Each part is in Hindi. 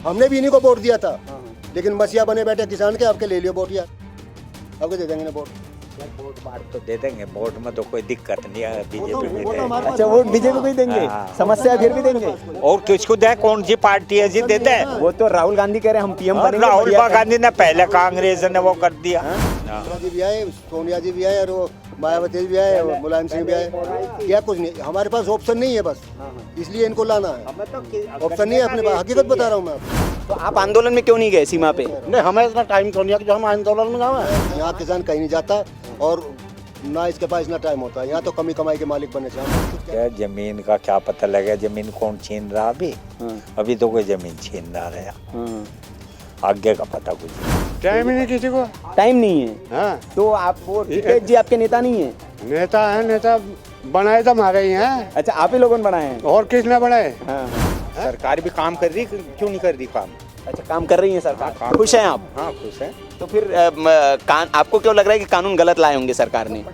हमने भी इन्हीं को वोट दिया था, लेकिन मसीहा बने बैठे किसान के, आपके ले लियो वोट यार, आपको दे देंगे ना वोट। वोट बांट तो दे देंगे, वोट में तो कोई दिक्कत नहीं है, बीजेपी में देंगे। अच्छा, वोट बीजेपी को ही देंगे, समस्या फिर भी देंगे। और किसको दे, कौन सी पार्टी है जी देते हैं? वो तो राहुल गांधी कह रहे हैं हम पीएम बनेंगे। राहुल गांधी ने पहले कांग्रेस ने वो कर दिया। जी भी आए, सोनिया जी भी आए, और वो मायावती भी आए, और मुलायम सिंह भी आए, क्या कुछ नहीं, हमारे पास ऑप्शन नहीं है बस, इसलिए इनको लाना है। ऑप्शन नहीं है अपने पास, हकीकत बता रहा हूँ मैं आपको। तो आप आंदोलन में क्यों नहीं गए सीमा पे? नहीं, हमें इतना टाइम तो नहीं है कि जो हम आंदोलन में जाए। यहाँ किसान कहीं नहीं जाता, और ना इसके पास इतना टाइम होता है, यहाँ तो कमी कमाई के मालिक बने चाहिए। क्या जमीन का क्या पता लगे, जमीन कौन छीन रहा अभी तो कोई जमीन छीन रहा है, आगे का पता कुछ टाइम ही नहीं किसी को, टाइम नहीं है। हाँ। तो आप वो टिकैत जी आपके नेता नहीं है? नेता है, नेता बनाए तो हमारे ही हैं। अच्छा, आप ही लोगों ने बनाए हैं? और किसने बनाए? हाँ। सरकार भी काम कर रही, क्यों नहीं कर रही काम? अच्छा, काम कर रही है सरकार, खुश हैं आप? हाँ, खुश है। तो फिर आपको क्यों लग रहा है कि कानून गलत लाए होंगे सरकार ने?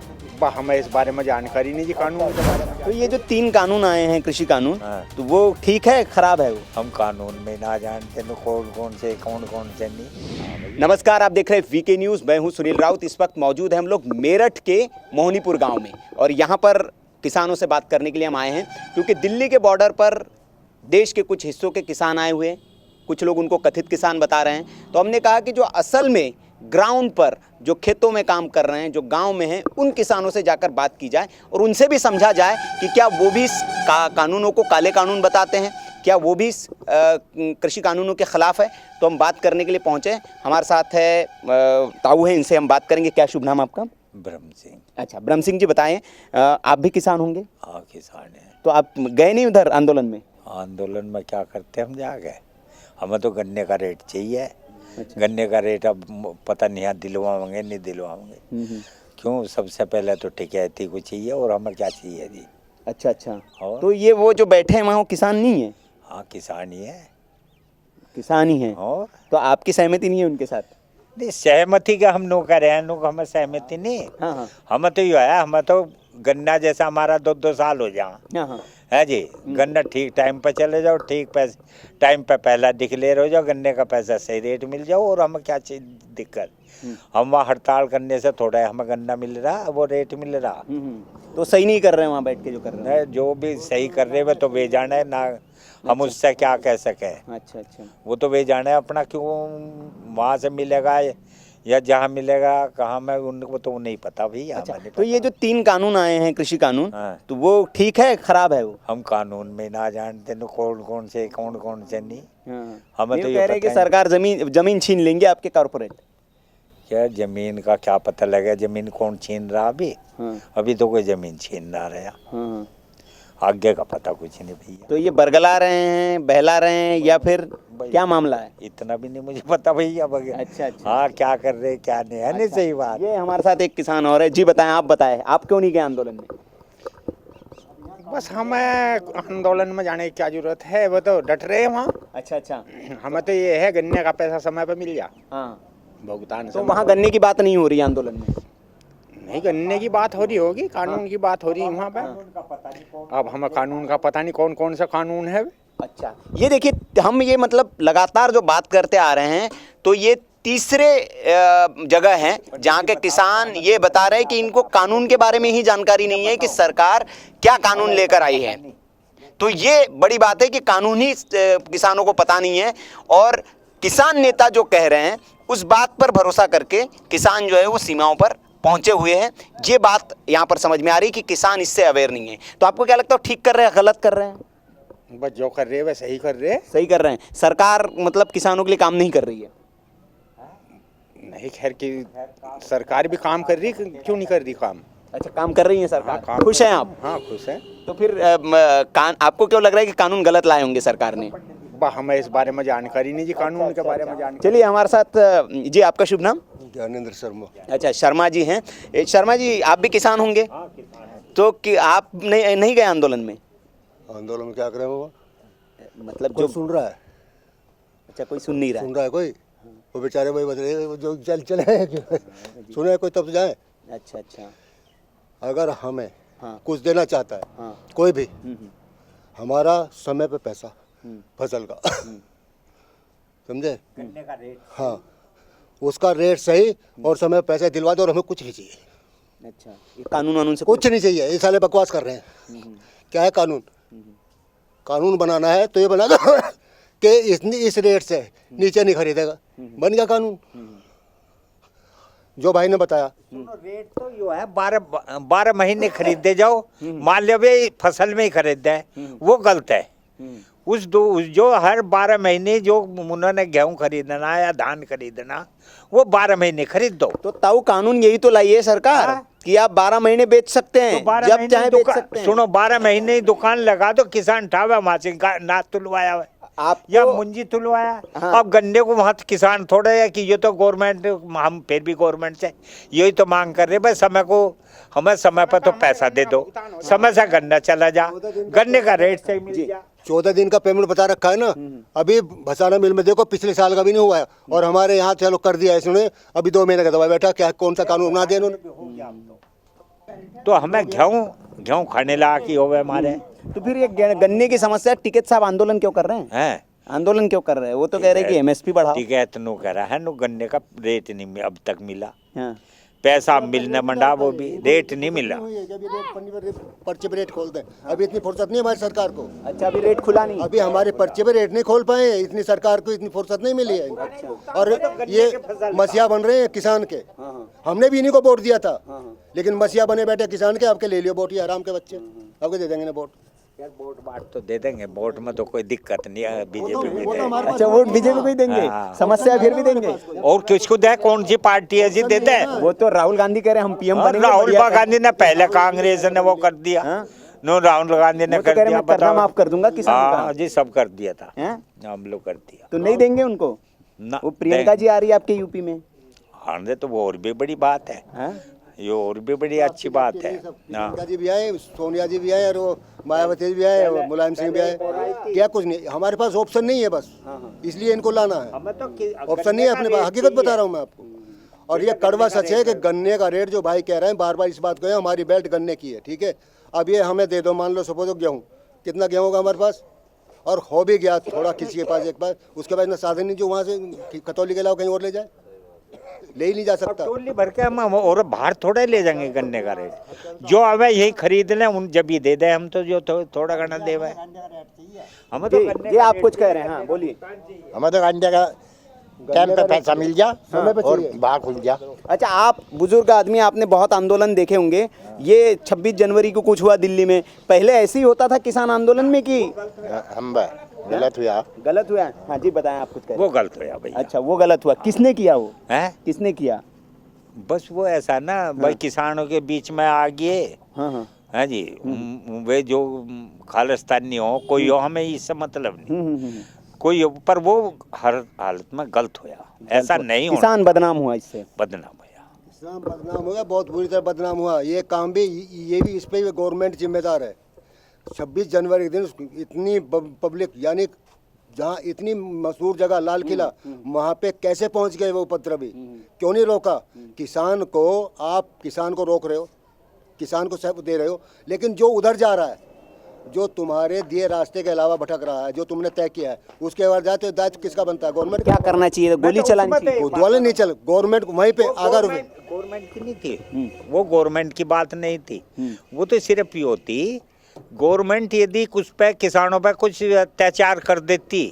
हमें इस बारे में जानकारी नहीं जी, कानून के बारे में। तो ये जो 3 कानून आए हैं, कृषि कानून, हाँ। तो वो ठीक है, खराब है वो? हम कानून में ना जानते तो कौन कौन से नहीं। नमस्कार, आप देख रहे हैं वीके न्यूज़। मैं हूं सुनील राउत। इस वक्त मौजूद हैं हम लोग मेरठ के मोहनीपुर गांव में, और यहां पर किसानों से बात करने के लिए हम आए हैं, क्योंकि दिल्ली के बॉर्डर पर देश के कुछ हिस्सों के किसान आए हुए हैं। कुछ लोग उनको कथित किसान बता रहे हैं। तो हमने कहा कि जो असल में ग्राउंड पर जो खेतों में काम कर रहे हैं, जो गांव में हैं, उन किसानों से जाकर बात की जाए और उनसे भी समझा जाए कि क्या वो भी कानूनों को काले कानून बताते हैं, क्या वो भी कृषि कानूनों के खिलाफ है। तो हम बात करने के लिए पहुंचे। हमारे साथ है ताऊ हैं, इनसे हम बात करेंगे। क्या शुभ नाम आपका? ब्रह्म सिंह। अच्छा, ब्रह्म सिंह जी, बताएं, आप भी किसान होंगे? हाँ, किसान है। तो आप गए नहीं उधर आंदोलन में? आंदोलन में क्या करते, हम जा गए, हमें तो गन्ने का रेट चाहिए। गन्ने का रेट अब पता नहीं है दिलवाएंगे नहीं दिलवाएंगे, क्यों? सबसे पहले तो टिकैती को चाहिए, और हमें क्या चाहिए जी? अच्छा अच्छा। तो ये वो जो बैठे हैं वहाँ, वो किसान नहीं है? हाँ, किसान ही है। किसान ही है। और तो आपकी सहमति नहीं है उनके साथ? नहीं, सहमति का हम लोग करे हैं, लोग हमें सहमति नहीं। हाँ हाँ हमें तो ये है, हमें तो गन्ना जैसा हमारा 2-2 साल हो जाए, हाँ हाँ। है जी। गन्ना ठीक टाइम पे चले जाओ, ठीक पैसे टाइम पे पहला डिक्लेयर हो जाओ, गन्ने का पैसा सही रेट मिल जाओ, और हमें क्या चाहिए दिक्कत? हम वहाँ हड़ताल करने से थोड़ा हमें गन्ना मिल रहा, वो रेट मिल रहा। तो सही नहीं कर रहे हैं वहाँ बैठ के जो कर रहे हैं? जो भी सही कर रहे हैं तो वे जाने है ना, हम उससे क्या कह सके। अच्छा अच्छा। वो तो वे जाने अपना, क्यों वहाँ से मिलेगा या जहाँ मिलेगा कहाँ में, उनको तो नहीं पता भैया। अच्छा, तो ये जो 3 कानून आए हैं, कृषि कानून, हाँ। तो वो ठीक है, खराब है वो? हम कानून में ना जानते तो कौन कौन से नहीं। हमें तो कह रहे हैं कि सरकार जमीन छीन लेंगे आपके कॉर्पोरेट। क्या जमीन का क्या पता लगे, जमीन कौन छीन रहा अभी तो कोई जमीन छीन रहा है, आगे का पता कुछ नहीं भैया। तो ये बरगला रहे हैं, बहला रहे हैं, या फिर क्या मामला है? इतना भी नहीं मुझे पता भैया। अच्छा अच्छा। हाँ, क्या कर रहे क्या नहीं है। नहीं, सही बात। ये हमारे साथ एक किसान और है जी। बताएं, आप बताएं, आप क्यों नहीं गए आंदोलन में? बस हमें आंदोलन में जाने की क्या जरूरत है, वो तो डट रहे हैं वहाँ। अच्छा अच्छा। हमें तो ये है, गन्ने का पैसा समय पे मिल जा, हाँ, भुगतान। तो वहाँ गन्ने की बात नहीं हो रही आंदोलन में? नहीं, गन्ने की बात हो रही होगी, कानून की बात हो रही है वहाँ पे। अब हमें कानून का पता नहीं कौन कौन सा कानून है। अच्छा, ये देखिए, हम ये मतलब लगातार जो बात करते आ रहे हैं, तो ये तीसरे जगह है जहाँ के किसान ये बता रहे हैं कि इनको कानून के बारे में ही जानकारी नहीं है कि सरकार क्या कानून लेकर आई है। तो ये बड़ी बात है कि कानून ही किसानों को पता नहीं है, और किसान नेता जो कह रहे हैं उस बात पर भरोसा करके किसान जो है वो सीमाओं पर पहुंचे हुए हैं। ये बात यहाँ पर समझ में आ रही है कि किसान इससे अवेयर नहीं है। तो आपको क्या लगता है, ठीक कर रहे हैं, गलत कर रहे हैं? बस जो कर रहे हैं वह सही कर रहे हैं। सही कर रहे हैं। सरकार मतलब किसानों के लिए काम नहीं कर रही है? नहीं, खैर की सरकार भी काम कर रही, क्यों नहीं कर रही काम? अच्छा, काम कर रही है सरकार। हाँ, खुश हैं आप? हाँ, खुश है। तो फिर आपको क्यों लग रहा है कि कानून गलत लाए होंगे सरकार ने? हमें इस बारे में जानकारी नहीं जी, कानून के बारे में जानकारी। चलिए, हमारे साथ जी, आपका शुभ नाम? ज्ञानेंद्र शर्मा। अच्छा, शर्मा जी हैं। शर्मा जी, आप भी किसान होंगे? तो कि आप नहीं गए आंदोलन में? आंदोलन में क्या करें वो, मतलब जो जो सुन रहा है। अच्छा, कोई सुन नहीं रहा सुन रहा है कोई, वो बेचारे वही बता रहे जो चले सुने कोई तब तो जाए। अच्छा अच्छा। अगर हमें हाँ। कुछ देना चाहता है, हाँ। कोई भी, हमारा समय पे पैसा फसल का समझे? गन्ने का रेट हाँ, उसका रेट सही और समय पैसे दिलवा दो और हमें कुछ नहीं चाहिए। अच्छा, ये कानून वानून से कुछ नहीं चाहिए, ये साले बकवास कर रहे हैं। क्या है कानून? कानून बनाना है तो ये बना दो कि इस रेट से नीचे नहीं खरीदेगा, बन गया कानून जो भाई ने बताया। रेट तो यो है 12 महीने खरीदते जाओ, मान लो भाई फसल में ही खरीदते हैं, वो गलत है। जो हर 12 महीने जो उन्होंने गेहूं खरीदना या धान खरीदना, वो 12 महीने खरीद दो। तो ताऊ कानून यही तो लाई है सरकार कि आप 12 महीने बेच सकते हैं, तो 12 जब महीने चाहे बेच सकते हैं। सुनो, 12 महीने ही दुकान लगा दो, किसान ठावा वहां से ना तुलवाया है आपको या मुंजी तुलवाया। हाँ। अब गन्ने को वहां किसान थोड़ा है कि ये तो गवर्नमेंट, हम फिर भी गवर्नमेंट से यही तो मांग कर रहे भाई, समय को हमें समय पर तो पैसा दे दो, समय से गन्ना चला जा, गन्ने का रेट सही मिल जाए। 14 दिन का पेमेंट बता रखा है ना। अभी भसाना मिल में देखो पिछले साल का भी नहीं हुआ है, और हमारे यहाँ चलो कर दिया है इसने, अभी 2 महीने का दवा बैठा। क्या कौन सा कानून बना दिया इन्होंने? तो हमें गेहूं खाने ला की हो गए हमारे। तो फिर ये गन्ने की समस्या टिकैत साहब आंदोलन क्यों कर रहे हैं? हैं आंदोलन क्यों कर रहे हैं? वो तो कह रहे हैं कि एमएसपी बढ़ाओ। ठीक है, इतनो कह रहा है नो, गन्ने का रेट नहीं अब तक मिला, हाँ। पैसा मिलने मंडा, वो भी रेट नहीं मिला। जब ये रेट पन्नी पर पर्चे पे रेट खोलते हैं, अभी इतनी फुर्सत नहीं हमारी सरकार को। अच्छा, अभी रेट खुला नहीं। अभी हमारे पर्चे पे रेट नहीं खोल पाए, इतनी सरकार को इतनी फुर्सत नहीं मिली है। और ये मसीहा बन रहे हैं किसान के। हमने भी इन्हीं को वोट दिया था, लेकिन मसीहा बने बैठे किसान के। आपके ले लियो वोट, ये आराम के बच्चे आपके दे देंगे ना वोट। यार वोट बांट तो दे देंगे, वोट में तो कोई दिक्कत नहीं है, बीजेपी में वो तो दे। हमारे पास अच्छा, वोट बीजेपी को ही देंगे, हाँ। समस्या फिर भी देंगे। और किसको दे, कौन सी पार्टी ऐसी दे दे? वो तो राहुल गांधी कह रहे हैं हम पीएम बनेंगे। राहुल बढ़िया है। गांधी ने पहले, कांग्रेस ने वो कर दिया। हाँ? नो, राहुल गांधी ने वो तो कर कह रहे दिया, मैं कर्जा माफ कर दूंगा किसानों हाँ का। जी, सब कर दिया था, हैं? हम लोग कर दिया। तो नहीं देंगे उनको? ना, वो प्रियंका जी आ रही है आपके यूपी में। हाँ दे, तो वो और भी बड़ी बात है, हाँ? ये और भी बड़ी अच्छी बात है। हाँ, प्रियंका जी भी आए, सोनिया जी भी आए, और वो मायावती जी भी आए, और मुलायम सिंह भी आए। क्या कुछ नहीं, हमारे पास ऑप्शन नहीं है बस, इसलिए इनको लाना है। हमें तो ऑप्शन नहीं है अपने पास, हकीकत बता रहा हूँ मैं आपको। और ये कड़वा सच है कि गन्ने का रेट जो भाई कह रहे हैं, बार बार इस बात को है, हमारी बेल्ट गन्ने की है, ठीक है। अब ये हमें दे दो, मान लो सपोज गेहूँ, कितना गेहूँ होगा हमारे पास, और हो भी गया थोड़ा किसी के पास एक बार, उसके बाद इतना साधन नहीं जो वहाँ से खतौली के अलावा कहीं और ले जाए, ले ही नहीं जा सकता। टोली भर के हम और बाहर थोड़ा ले जाएंगे गन्ने का रेट, जो हमें यही खरीद लें उन जब ही दे दे, हम तो जो थोड़ा घना दे हमें तो ये आप कुछ कह रहे हैं, हाँ बोलिए। हमें तो गन्ने का टाइम पे पैसा मिल जा और भाव खुल जा। अच्छा, आप बुजुर्ग आदमी, आपने बहुत आंदोलन देखे होंगे। ये 26 जनवरी को कुछ हुआ दिल्ली में, पहले ऐसे ही होता था किसान आंदोलन में कि हम गलत हुआ? गलत हुआ? हाँ जी, बताएं आप कुछ कह रहे वो गलत हुआ भाई। हैं। अच्छा, वो गलत हुआ, किसने किया? वो है किसने किया? बस वो ऐसा ना भाई, किसानों के बीच में आ गए। हाँ हाँ। हाँ जी, वे जो खालिस्तानी हो कोई हो, हमें इससे मतलब नहीं कोई, पर वो हर हालत में गलत हुआ, ऐसा नहीं होना। किसान बदनाम हुआ इससे, बदनाम हुआ। किसान बदनाम हुआ, बहुत बुरी तरह बदनाम हुआ। ये काम भी, ये भी इस पे भी गवर्नमेंट जिम्मेदार है। 26 जनवरी के दिन इतनी पब्लिक, यानी जहाँ इतनी मशहूर जगह लाल किला, वहाँ पे कैसे पहुँच गए वो उपद्रवी? क्यों नहीं रोका? किसान को, आप किसान को रोक रहे हो, किसान को सब दे रहे हो, लेकिन जो उधर जा रहा है, जो तुम्हारे दिए रास्ते के अलावा भटक रहा है, जो तुमने तय किया है, उसके बाद जाते हो, दायित्व किसका बनता है? गवर्नमेंट। क्या करना चाहिए? गोली चलानी चाहिए? गोली नहीं चल, गवर्नमेंट वहीं पे अगर गवर्नमेंट की नहीं थी वो, गवर्नमेंट की बात नहीं थी वो, तो सिर्फ ये होती, गवर्नमेंट यदि कुछ पे किसानों पे कुछ अत्याचार कर देती,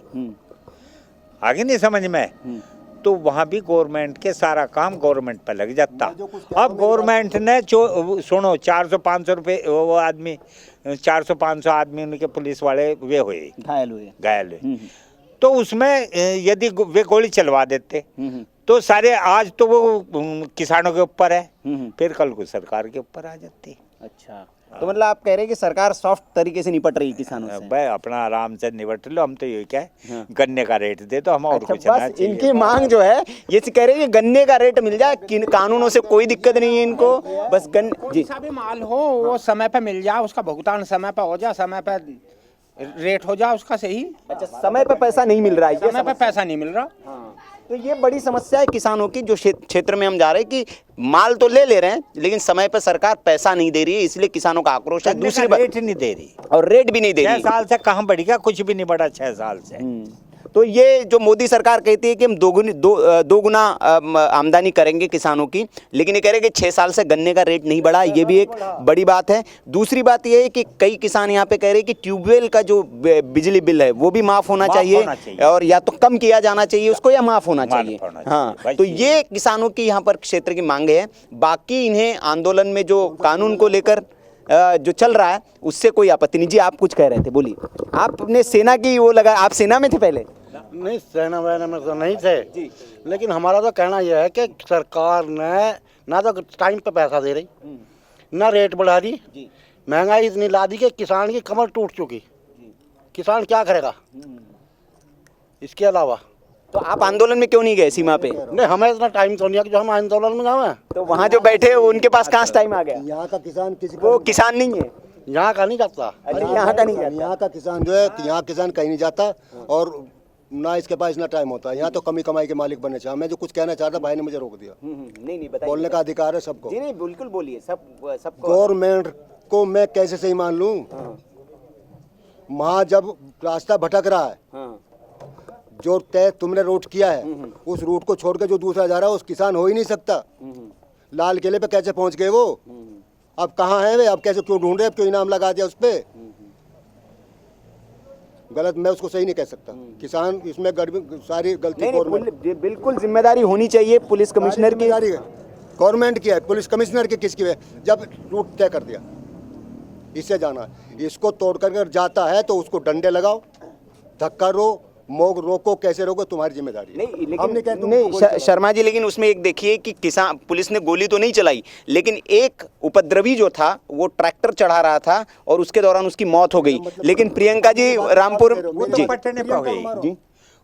आगे नहीं समझ में, तो वहाँ भी गवर्नमेंट के सारा काम गवर्नमेंट पे लग जाता। अब गवर्नमेंट ने सुनो 400-500 रुपये, वो आदमी 400-500 आदमी उनके पुलिस वाले वे हुए, घायल हुए, तो उसमें यदि वे गोली चलवा देते तो सारे, आज तो वो किसानों के ऊपर है, फिर कल को सरकार के ऊपर आ जाती। अच्छा, तो मतलब आप कह रहे हैं कि सरकार सॉफ्ट तरीके से निपट रही है किसानों से? भाई अपना आराम से निपट लो, हम तो ये क्या है, गन्ने का रेट दे तो हम और अच्छा, कुछ ना बस चाहिए। इनकी मांग जो है ये कह रहे हैं कि गन्ने का रेट मिल जाए, कानूनों से कोई दिक्कत नहीं है इनको, बस जी, सा भी माल हो वो समय पे मिल जाए, उसका भुगतान समय पे हो जाए, समय पे रेट हो जाए उसका सही। अच्छा, समय पे पैसा नहीं मिल रहा है, समय पे पैसा नहीं मिल रहा। तो ये बड़ी समस्या है किसानों की, जो क्षेत्र में हम जा रहे हैं कि माल तो ले ले रहे हैं लेकिन समय पर सरकार पैसा नहीं दे रही है, इसलिए किसानों का आक्रोश है। दूसरी बात, रेट नहीं दे रही, और रेट भी नहीं दे 6 रही। साल से कहाँ बढ़ गया? कुछ भी नहीं बढ़ा 6 साल से। तो ये जो मोदी सरकार कहती है कि हम दो गुना आमदनी करेंगे किसानों की, लेकिन ये कह रहे हैं कि 6 साल से गन्ने का रेट नहीं बढ़ा, ये भी एक बड़ी बात है। दूसरी बात ये है कि कई किसान यहाँ पे कह रहे हैं कि ट्यूबवेल का जो बिजली बिल है वो भी माफ़ होना चाहिए, और या तो कम किया जाना चाहिए उसको या माफ़ होना चाहिए। हाँ, तो ये किसानों की यहाँ पर क्षेत्र की मांग है। बाकी इन्हें आंदोलन में जो कानून को लेकर जो चल रहा है उससे कोई आपत्ति नहीं। जी, आप कुछ कह रहे थे, बोलिए। आप अपने सेना की वो लगा, आप सेना में थे पहले? नहीं, सेना वैना में तो नहीं थे जी, लेकिन हमारा तो कहना यह है कि सरकार ने ना तो टाइम पे पैसा दे रही, ना रेट बढ़ा रही, महंगाई इतनी ला दी कि किसान की कमर टूट चुकी। किसान क्या करेगा इसके अलावा? तो आप आंदोलन में क्यों नहीं गए सीमा पे? नहीं, हमें इतना टाइम तो नहीं है कि जो हम आंदोलन में जाए। तो वहाँ जो बैठे उनके पास कहाँ से टाइम आ गया? यहाँ का किसान किसी वो किसान नहीं है, यहाँ का नहीं जाता। अरे यहाँ का नहीं जाता। यहाँ का किसान जो है, यहाँ किसान कहीं नहीं जाता और ना इसके पास इतना टाइम होता है। यहाँ तो कमी कमाई के मालिक बनने चाहिए। मैं जो कुछ कहना चाहता, भाई ने मुझे रोक दिया। नहीं बताइए। बोलने का अधिकार है सबको। जी नहीं, बिल्कुल बोलिए, सबको। गवर्नमेंट को मैं कैसे सही मान लूँ? वहाँ जब रास्ता भटक रहा है, जो तय तुमने रूट किया है उस रूट को छोड़ के जो दूसरा जा रहा है उस किसान हो ही नहीं सकता। लाल किले पे कैसे पहुंच गए वो? अब कहाँ है वे? अब कैसे, क्यों ढूंढ रहे? अब क्यों इनाम लगा दिया उस पे? गलत, मैं उसको सही नहीं कह सकता। किसान इसमें सारी गलती बिल्कुल जिम्मेदारी होनी चाहिए पुलिस कमिश्नर की। गवर्नमेंट की है, पुलिस कमिश्नर की किसकी है? जब रूट तय कर दिया इससे जाना, इसको तोड़ कर जाता है तो उसको डंडे लगाओ, धक्का रोको, कैसे रोको, तुम्हारी जिम्मेदारी है। नहीं, लेकिन शर्मा जी, लेकिन उसमें एक देखिए कि किसान, पुलिस ने गोली तो नहीं चलाई, लेकिन एक उपद्रवी जो था वो ट्रैक्टर चढ़ा रहा था और उसके दौरान उसकी मौत हो गई। लेकिन प्रियंका जी रामपुर जी, पलटने पे हुई,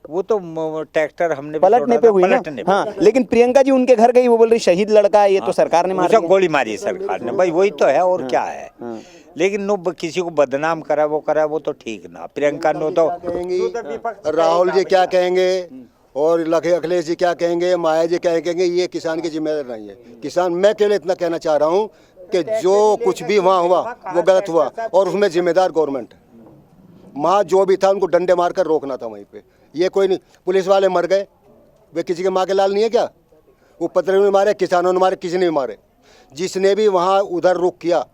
वो तो ट्रैक्टर हमने पलटने पे हुई ना। हाँ, लेकिन प्रियंका जी उनके घर गई, वो बोल रही शहीद लड़का है, ये तो सरकार ने मारा, गोली मारी सरकार ने। भाई वही तो है, और क्या है। लेकिन नो किसी को बदनाम करा वो तो ठीक ना। प्रियंका नो तो कहेंगी, राहुल जी क्या कहेंगे और अखिलेश जी क्या कहेंगे, माया जी क्या कहेंगे, ये किसान की जिम्मेदारी नहीं है। किसान, मैं केवल इतना कहना चाह रहा हूँ कि जो कुछ भी वहाँ हुआ वो गलत हुआ और उसमें जिम्मेदार गवर्नमेंट है। वहाँ जो भी था उनको डंडे मारकर रोकना था वहीं पे। ये कोई नहीं, पुलिस वाले मर गए, वे किसी के माँ के लाल नहीं है क्या? वो पत्थरों ने मारे, किसानों ने मारे, किसी ने भी मारे। जिसने भी वहाँ उधर रुक किया,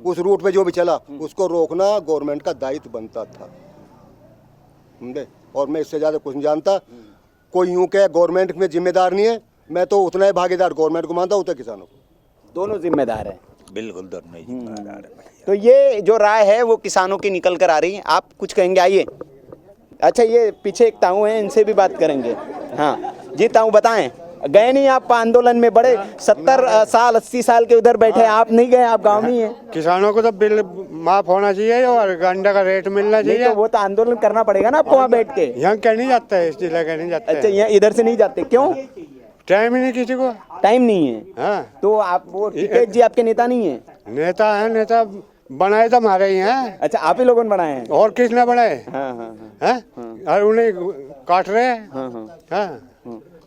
उस रूट पे जो भी चला, उसको रोकना गवर्नमेंट का दायित्व बनता था। समझे? और मैं इससे ज़्यादा कुछ नहीं जानता। कोई यूँ कहे गवर्नमेंट में जिम्मेदार नहीं है, मैं तो उतना ही भागीदार गवर्नमेंट को मानता हूँ उतना किसानों को। दोनों जिम्मेदार है। बिल्कुल दोनों ही जिम्मेदार है। तो ये जो राय है वो किसानों की निकल कर आ रही है। आप कुछ कहेंगे? आइए। अच्छा, ये पीछे एक ताऊ हैं, इनसे भी बात करेंगे। हाँ जी, ताऊ बताएं, गए नहीं आप आंदोलन में? बड़े 70 साल 80 साल के उधर बैठे, आप नहीं गए? आप गांव में ही हैं। किसानों को तो बिल माफ होना चाहिए और गन्ने का रेट मिलना चाहिए। तो वो तो आंदोलन करना पड़ेगा ना आपको वहाँ बैठ के। यहाँ क्या नहीं जाता है, इस जिले का नहीं जाता। अच्छा, यहाँ इधर से नहीं जाते, क्यों? टाइम ही नहीं किसी को, टाइम नहीं है। हाँ। तो आप वो टिकैत जी आपके नेता नहीं है? नेता है, नेता बनाए तो हमारे ही हैं। अच्छा, आप ही लोगों ने बनाए हैं? और किसने बनाए? हाँ। और उन्हें काट रहे हैं। हाँ,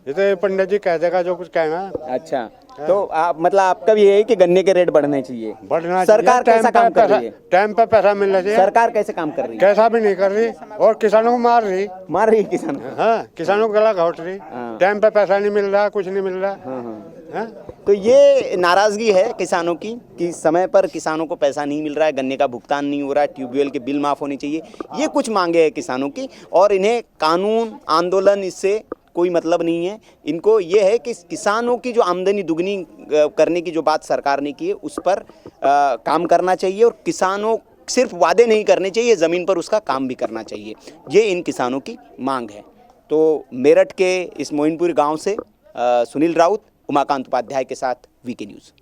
ये तो पंडित जी कह देगा जो कुछ कहना। अच्छा, तो आप मतलब आपका भी ये है कि गन्ने के रेट बढ़ने चाहिए? बढ़ना चाहिए। सरकार कैसा काम कर रही है? टाइम पे पैसा मिलना चाहिए। सरकार कैसे काम कर रही है? कैसा भी नहीं कर रही और किसानों को मार रही है किसानों को। हाँ, किसानों को गला घोट रही। टाइम पे पैसा नहीं मिल रहा, कुछ नहीं मिल रहा। तो ये नाराजगी है किसानों की कि समय पर किसानों को पैसा नहीं मिल रहा है, गन्ने का भुगतान नहीं हो रहा है, ट्यूबवेल के बिल माफ होने चाहिए। ये कुछ मांगे हैं किसानों की, और इन्हें कानून आंदोलन इससे कोई मतलब नहीं है। इनको ये है कि किसानों की जो आमदनी दुगनी करने की जो बात सरकार ने की है उस पर काम करना चाहिए, और किसानों सिर्फ वादे नहीं करने चाहिए, ज़मीन पर उसका काम भी करना चाहिए। ये इन किसानों की मांग है। तो मेरठ के इस मोइनपुर गांव से सुनील राउत, उमाकांत उपाध्याय के साथ वीके न्यूज़।